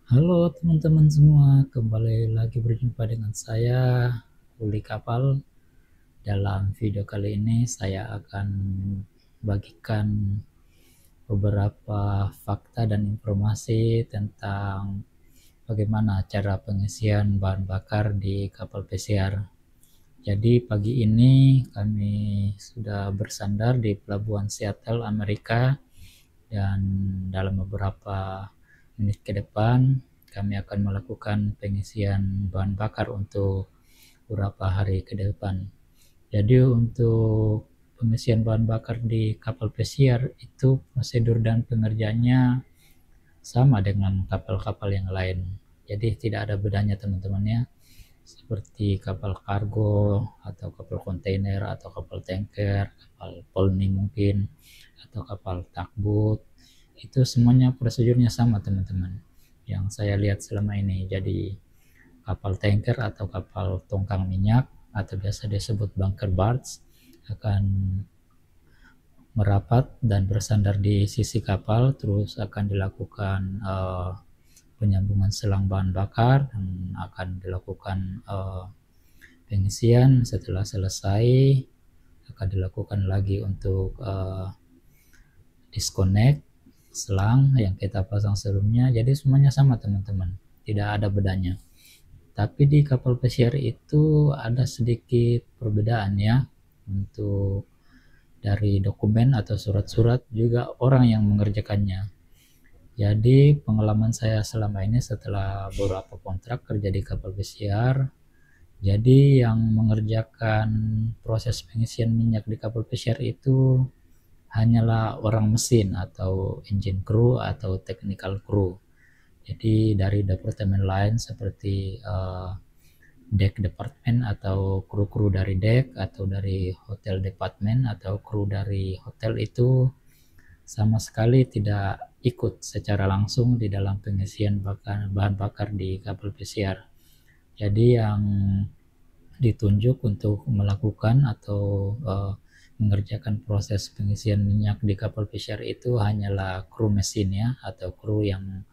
Halo teman-teman semua, kembali lagi berjumpa dengan saya, Uli Kapal. Dalam video kali ini saya akan bagikan beberapa fakta dan informasi tentang bagaimana cara pengisian bahan bakar di kapal pesiar. Jadi pagi ini kami sudah bersandar di Pelabuhan Seattle, Amerika, dan dalam beberapa menit ke depan kami akan melakukan pengisian bahan bakar untuk beberapa hari ke depan. Jadi untuk pengisian bahan bakar di kapal pesiar itu prosedur dan pengerjaannya sama dengan kapal-kapal yang lain. Jadi tidak ada bedanya teman-temannya, seperti kapal kargo atau kapal kontainer atau kapal tanker, kapal polni mungkin, atau kapal tugboat. Itu semuanya prosedurnya sama teman-teman yang saya lihat selama ini. Jadi kapal tanker atau kapal tongkang minyak atau biasa disebut bunker barge akan merapat dan bersandar di sisi kapal, terus akan dilakukan penyambungan selang bahan bakar dan akan dilakukan pengisian. Setelah selesai akan dilakukan lagi untuk disconnect selang yang kita pasang sebelumnya. Jadi semuanya sama teman-teman, tidak ada bedanya. Tapi di kapal pesiar itu ada sedikit perbedaan ya, untuk dari dokumen atau surat-surat juga orang yang mengerjakannya. Jadi pengalaman saya selama ini setelah beberapa kontrak kerja di kapal pesiar, jadi yang mengerjakan proses pengisian minyak di kapal pesiar itu hanyalah orang mesin atau engine crew atau technical crew. Jadi dari departemen lain seperti deck department atau kru-kru dari deck atau dari hotel department atau kru dari hotel itu sama sekali tidak ikut secara langsung di dalam pengisian bahan bakar di kapal pesiar. Jadi yang ditunjuk untuk melakukan atau mengerjakan proses pengisian minyak di kapal pesiar itu hanyalah kru mesin ya, atau kru yang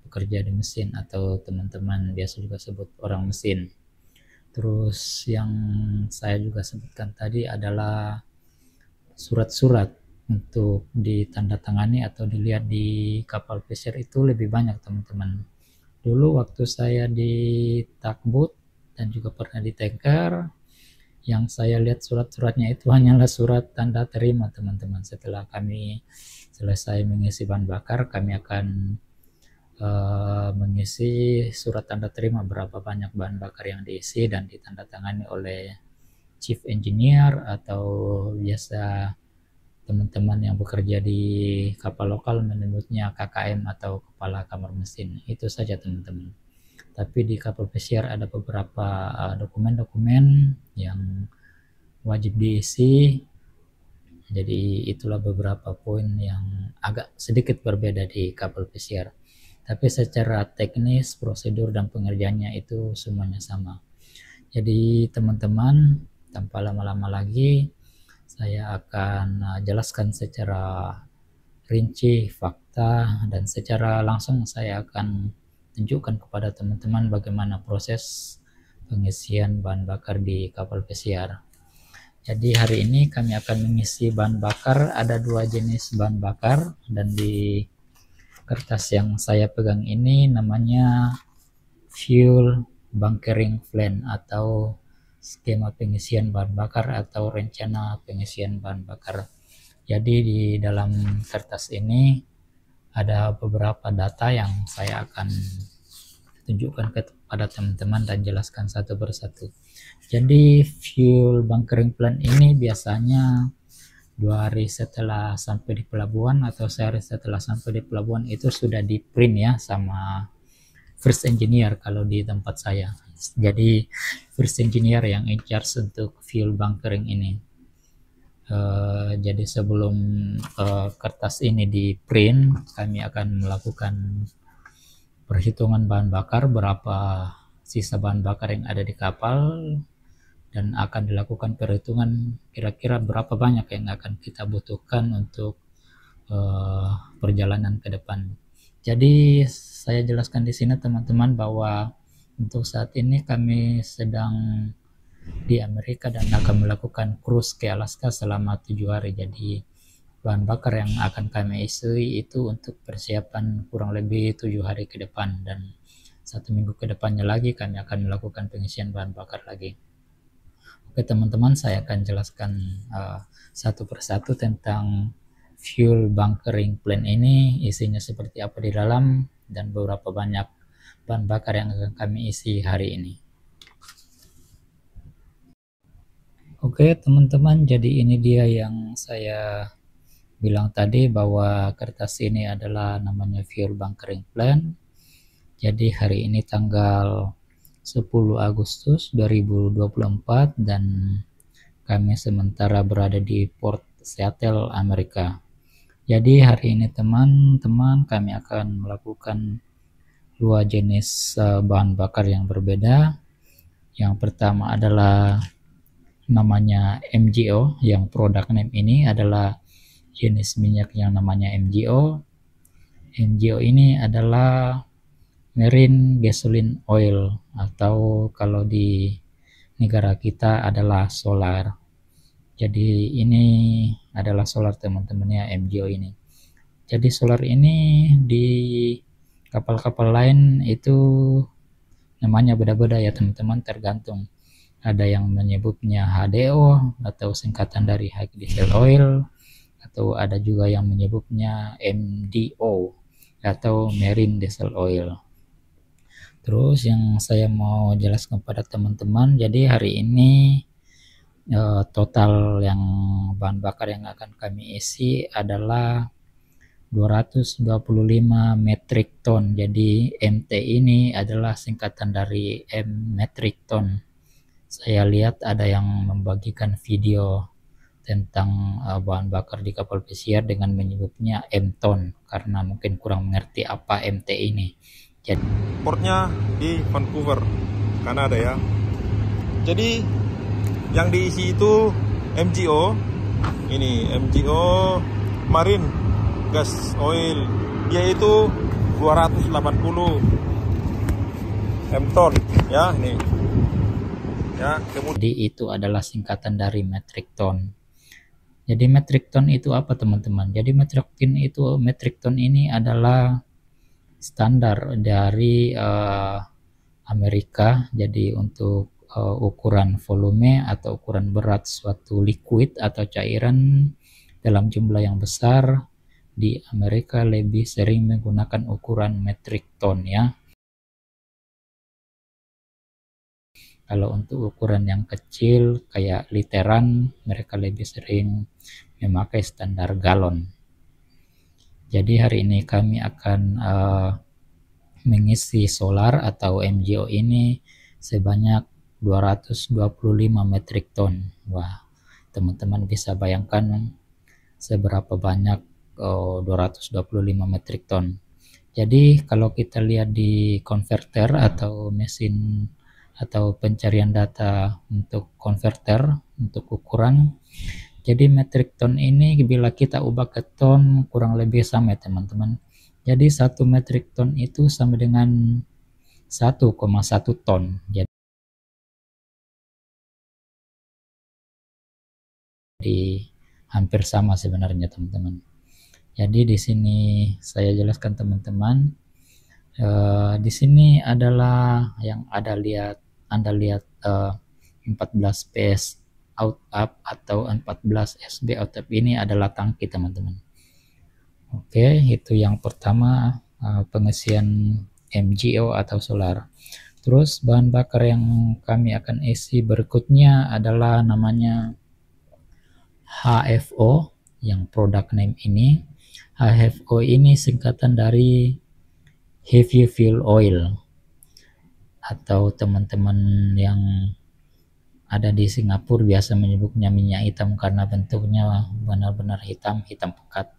bekerja di mesin atau teman-teman biasa juga sebut orang mesin. Terus yang saya juga sebutkan tadi adalah surat-surat untuk ditandatangani atau dilihat di kapal pesiar itu lebih banyak teman-teman. Dulu waktu saya di tugboat dan juga pernah di tanker, yang saya lihat surat-suratnya itu hanyalah surat tanda terima teman-teman. Setelah kami selesai mengisi bahan bakar, kami akan mengisi surat tanda terima berapa banyak bahan bakar yang diisi dan ditandatangani oleh chief engineer atau biasa teman-teman yang bekerja di kapal lokal menyebutnya KKM atau kepala kamar mesin. Itu saja teman-teman. Tapi di kapal pesiar ada beberapa dokumen-dokumen yang wajib diisi. Jadi itulah beberapa poin yang agak sedikit berbeda di kapal pesiar. Tapi secara teknis, prosedur dan pengerjaannya itu semuanya sama. Jadi teman-teman, tanpa lama-lama lagi, saya akan jelaskan secara rinci fakta dan secara langsung saya akan tunjukkan kepada teman-teman bagaimana proses pengisian bahan bakar di kapal pesiar. Jadi hari ini kami akan mengisi bahan bakar, ada dua jenis bahan bakar, dan di kertas yang saya pegang ini namanya fuel bunkering plan atau skema pengisian bahan bakar atau rencana pengisian bahan bakar. Jadi di dalam kertas ini ada beberapa data yang saya akan tunjukkan kepada teman-teman dan jelaskan satu persatu. Jadi fuel bunkering plan ini biasanya 2 hari setelah sampai di pelabuhan atau sehari setelah sampai di pelabuhan itu sudah di print ya sama first engineer kalau di tempat saya. Jadi first engineer yang in charge untuk fuel bunkering ini. Jadi sebelum kertas ini di print, kami akan melakukan perhitungan bahan bakar, berapa sisa bahan bakar yang ada di kapal, dan akan dilakukan perhitungan kira-kira berapa banyak yang akan kita butuhkan untuk perjalanan ke depan. Jadi saya jelaskan di sini teman-teman bahwa untuk saat ini kami sedang di Amerika dan akan melakukan cruise ke Alaska selama 7 hari. Jadi bahan bakar yang akan kami isi itu untuk persiapan kurang lebih 7 hari ke depan, dan 1 minggu ke depannya lagi kami akan melakukan pengisian bahan bakar lagi. Oke teman-teman, saya akan jelaskan satu persatu tentang fuel bunkering plan ini, isinya seperti apa di dalam, dan beberapa banyak bahan bakar yang akan kami isi hari ini. Oke teman-teman, jadi ini dia yang saya bilang tadi bahwa kertas ini adalah namanya fuel bunkering plan. Jadi hari ini tanggal 10 Agustus 2024 dan kami sementara berada di Port Seattle, Amerika. Jadi hari ini teman-teman kami akan melakukan 2 jenis bahan bakar yang berbeda. Yang pertama adalah namanya MGO, yang produk name ini adalah jenis minyak yang namanya MGO. MGO ini adalah Marine Gasoline Oil, atau kalau di negara kita adalah solar. Jadi ini adalah solar teman-teman ya, MGO ini. Jadi solar ini di kapal-kapal lain itu namanya beda-beda ya teman-teman, tergantung. Ada yang menyebutnya HDO atau singkatan dari High Diesel Oil, atau ada juga yang menyebutnya MDO atau Marine Diesel Oil. Terus yang saya mau jelaskan pada teman-teman, jadi hari ini total yang bahan bakar yang akan kami isi adalah 225 metric ton. Jadi MT ini adalah singkatan dari M metric ton. Saya lihat ada yang membagikan video tentang bahan bakar di kapal pesiar dengan menyebutnya M ton, karena mungkin kurang mengerti apa MT ini. Jadi portnya di Vancouver, Kanada ya. Jadi yang diisi itu MGO, ini MGO Marine Gas Oil, yaitu 280 m-ton ya, ini ya. Jadi itu adalah singkatan dari metric ton. Jadi metric ton itu apa teman-teman? Jadi metric ton ini adalah standar dari Amerika. Jadi untuk ukuran volume atau ukuran berat suatu liquid atau cairan dalam jumlah yang besar, di Amerika lebih sering menggunakan ukuran metric ton ya. Kalau untuk ukuran yang kecil kayak literan, mereka lebih sering memakai standar galon. Jadi hari ini kami akan mengisi solar atau MGO ini sebanyak 225 metric ton. Wah, teman-teman bisa bayangkan seberapa banyak 225 metric ton. Jadi kalau kita lihat di konverter atau mesin atau pencarian data untuk konverter untuk ukuran, jadi metric ton ini bila kita ubah ke ton kurang lebih sama ya teman-teman. Jadi 1 metric ton itu sama dengan 1,1 ton. Jadi hampir sama sebenarnya teman-teman. Jadi di sini saya jelaskan teman-teman. Di sini adalah yang Anda lihat 14 PS out up atau 14 SB out up, ini adalah tangki teman-teman. Oke, itu yang pertama, pengisian MGO atau solar. Terus bahan bakar yang kami akan isi berikutnya adalah namanya HFO, yang produk name ini. HFO ini singkatan dari Heavy Fuel Oil, atau teman-teman yang ada di Singapura biasa menyebutnya minyak hitam karena bentuknya benar-benar hitam pekat.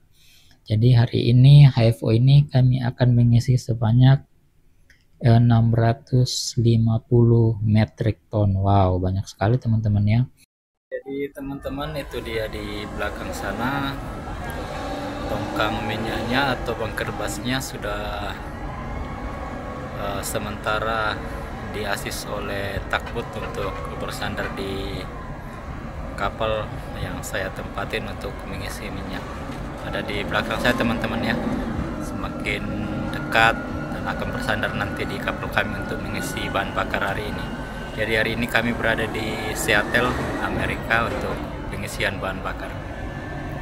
Jadi hari ini HFO ini kami akan mengisi sebanyak 650 metric ton. Wow, banyak sekali teman-teman ya. Jadi teman-teman, itu dia di belakang sana tongkang minyaknya atau bunker busnya sudah sementara diasis oleh takbut untuk bersandar di kapal yang saya tempatin untuk mengisi minyak. Ada di belakang saya teman-teman ya. Semakin dekat dan akan bersandar nanti di kapal kami untuk mengisi bahan bakar hari ini. Jadi hari ini kami berada di Seattle, Amerika untuk pengisian bahan bakar.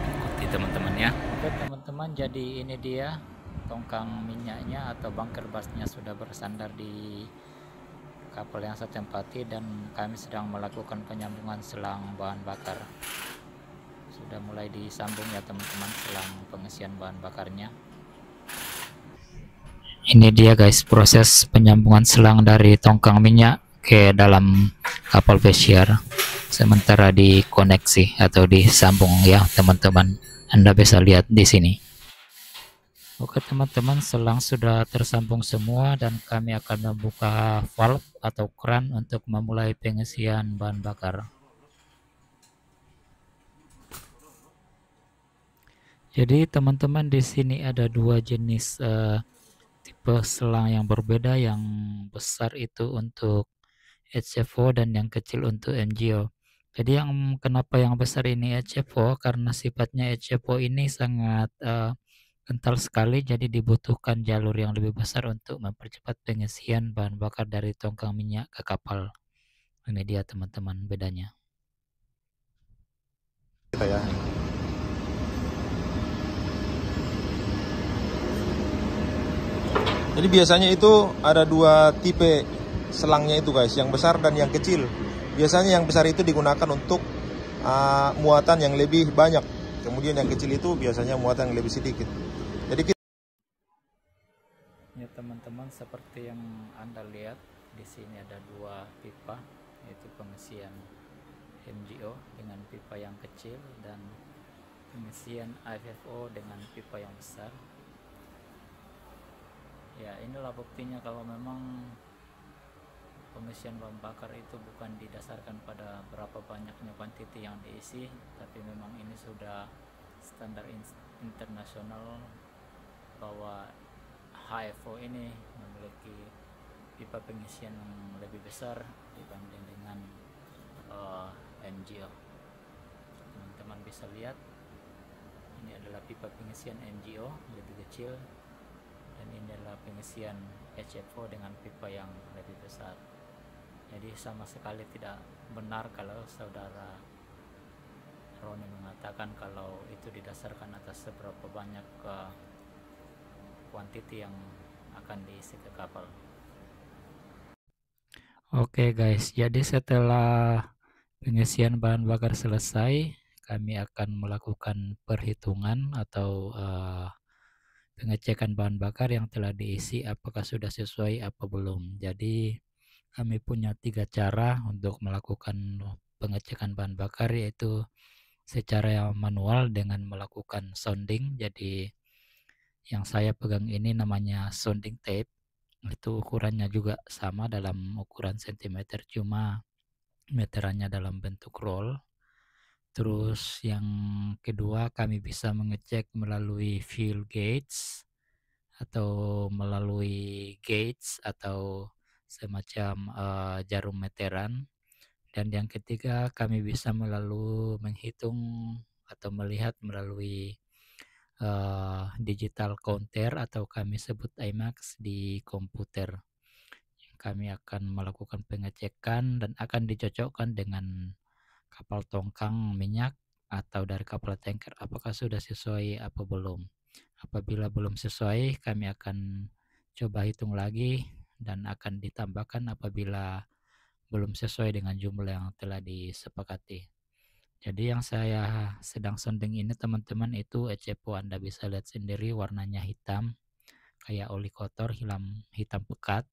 Ikuti teman-teman ya. Oke teman-teman, jadi ini dia tongkang minyaknya atau bunker busnya sudah bersandar di kapal yang saya tempati dan kami sedang melakukan penyambungan selang bahan bakar. Sudah mulai disambung ya teman-teman selang pengisian bahan bakarnya. Ini dia guys proses penyambungan selang dari tongkang minyak ke dalam kapal pesiar, sementara dikoneksi atau disambung ya teman-teman. Anda bisa lihat di sini. Oke teman-teman, selang sudah tersambung semua dan kami akan membuka valve atau keran untuk memulai pengisian bahan bakar. Jadi teman-teman, di sini ada dua jenis tipe selang yang berbeda. Yang besar itu untuk HFO dan yang kecil untuk MGO. Jadi kenapa yang besar ini HFO? Karena sifatnya HFO ini sangat kental sekali, jadi dibutuhkan jalur yang lebih besar untuk mempercepat pengisian bahan bakar dari tongkang minyak ke kapal. Ini dia teman-teman bedanya. Kita ya. Jadi biasanya itu ada dua tipe selangnya itu guys, yang besar dan yang kecil. Biasanya yang besar itu digunakan untuk muatan yang lebih banyak. Kemudian yang kecil itu biasanya muatan yang lebih sedikit. Jadi kita Ya teman-teman, seperti yang Anda lihat di sini ada dua pipa, yaitu pengisian MGO dengan pipa yang kecil dan pengisian IFO dengan pipa yang besar. Ya, inilah buktinya kalau memang pengisian bahan bakar itu bukan didasarkan pada berapa banyaknya kuantiti yang diisi, tapi memang ini sudah standar internasional bahwa HFO ini memiliki pipa pengisian yang lebih besar dibanding dengan MGO. Teman-teman bisa lihat, ini adalah pipa pengisian MGO lebih kecil dan ini adalah pengisian HFO dengan pipa yang lebih besar. Jadi sama sekali tidak benar kalau saudara Roni mengatakan kalau itu didasarkan atas seberapa banyak kuantiti yang akan diisi ke kapal. Oke guys, jadi setelah pengisian bahan bakar selesai, kami akan melakukan perhitungan atau pengecekan bahan bakar yang telah diisi apakah sudah sesuai apa belum. Jadi kami punya 3 cara untuk melakukan pengecekan bahan bakar, yaitu secara manual dengan melakukan sounding. Jadi yang saya pegang ini namanya sounding tape, itu ukurannya juga sama dalam ukuran sentimeter, cuma meterannya dalam bentuk roll. Terus yang kedua, kami bisa mengecek melalui fuel gauge atau melalui gauge atau semacam jarum meteran. Dan yang ketiga, kami bisa menghitung atau melihat melalui digital counter atau kami sebut IMAX di komputer. Kami akan melakukan pengecekan dan akan dicocokkan dengan kapal tongkang minyak atau dari kapal tanker apakah sudah sesuai apa belum. Apabila belum sesuai, kami akan coba hitung lagi dan akan ditambahkan apabila belum sesuai dengan jumlah yang telah disepakati. Jadi yang saya sedang sounding ini teman-teman itu HFO, Anda bisa lihat sendiri warnanya hitam kayak oli kotor, hitam pekat,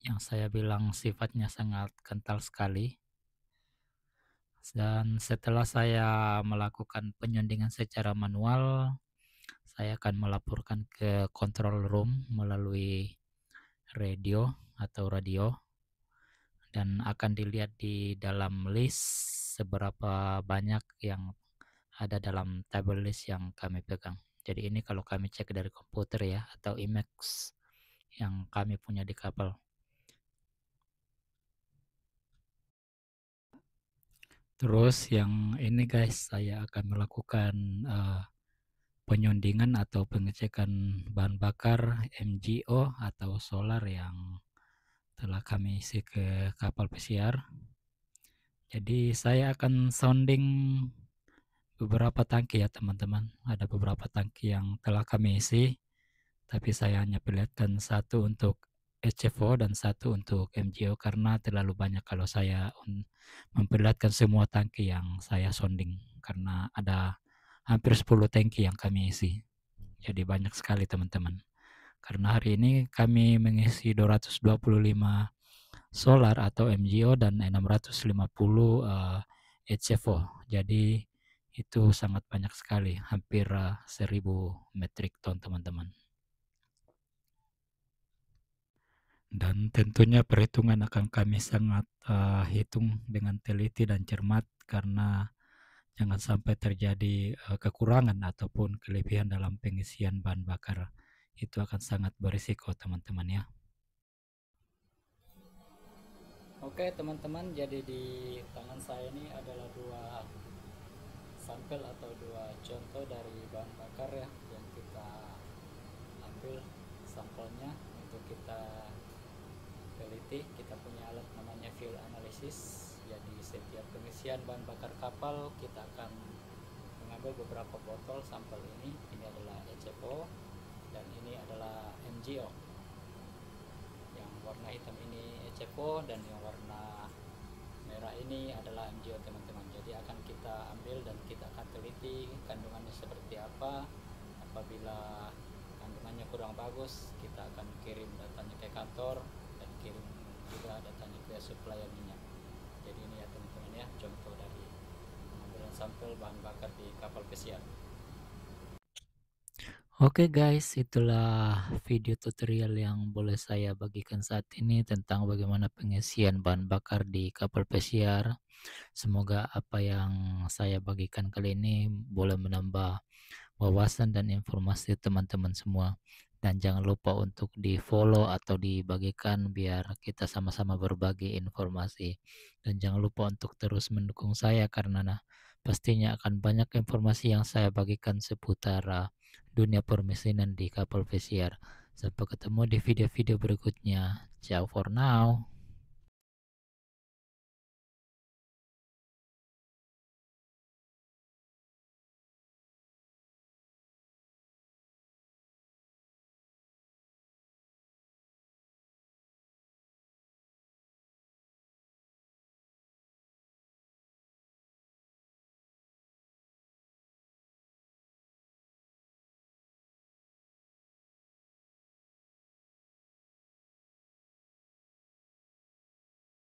yang saya bilang sifatnya sangat kental sekali. Dan setelah saya melakukan penyundingan secara manual, saya akan melaporkan ke control room melalui radio dan akan dilihat di dalam list seberapa banyak yang ada dalam tabel list yang kami pegang. Jadi ini kalau kami cek dari komputer ya, atau IMAX. yang kami punya di kapal. Terus yang ini guys, saya akan melakukan penyundingan atau pengecekan bahan bakar MGO atau solar yang telah kami isi ke kapal pesiar. Jadi saya akan sounding beberapa tangki ya teman-teman. Ada beberapa tangki yang telah kami isi, tapi saya hanya perlihatkan satu untuk HFO dan satu untuk MGO karena terlalu banyak kalau saya memperlihatkan semua tangki yang saya sounding, karena ada hampir 10 tangki yang kami isi. Jadi banyak sekali teman-teman. Karena hari ini kami mengisi 225 solar atau MGO dan 650 HFO. Jadi itu sangat banyak sekali, hampir 1000 metrik ton teman-teman. Dan tentunya perhitungan akan kami sangat hitung dengan teliti dan cermat, karena jangan sampai terjadi kekurangan ataupun kelebihan dalam pengisian bahan bakar. Itu akan sangat berisiko teman-teman ya. Oke teman-teman, jadi di tangan saya ini adalah dua sampel atau dua contoh dari bahan bakar ya, yang kita ambil sampelnya untuk kita teliti. Kita punya alat namanya fuel analysis. Jadi setiap pengisian bahan bakar kapal kita akan mengambil beberapa botol sampel ini. Ini adalah HFO dan ini adalah MGO. Yang warna hitam ini HFO dan yang warna merah ini adalah MGO teman-teman. Jadi akan kita ambil dan kita akan teliti kandungannya seperti apa. Apabila kandungannya kurang bagus, kita akan kirim datanya ke kantor dan kirim juga datanya ke supplier minyak. Jadi ini ya teman-teman ya, contoh dari pengambilan sampel bahan bakar di kapal pesiar. Oke guys, itulah video tutorial yang boleh saya bagikan saat ini tentang bagaimana pengisian bahan bakar di kapal pesiar. Semoga apa yang saya bagikan kali ini boleh menambah wawasan dan informasi teman-teman semua. Dan jangan lupa untuk di follow atau dibagikan biar kita sama-sama berbagi informasi. Dan jangan lupa untuk terus mendukung saya, karena pastinya akan banyak informasi yang saya bagikan seputar dunia permesinan di kapal pesiar. Sampai ketemu di video-video berikutnya. Ciao for now.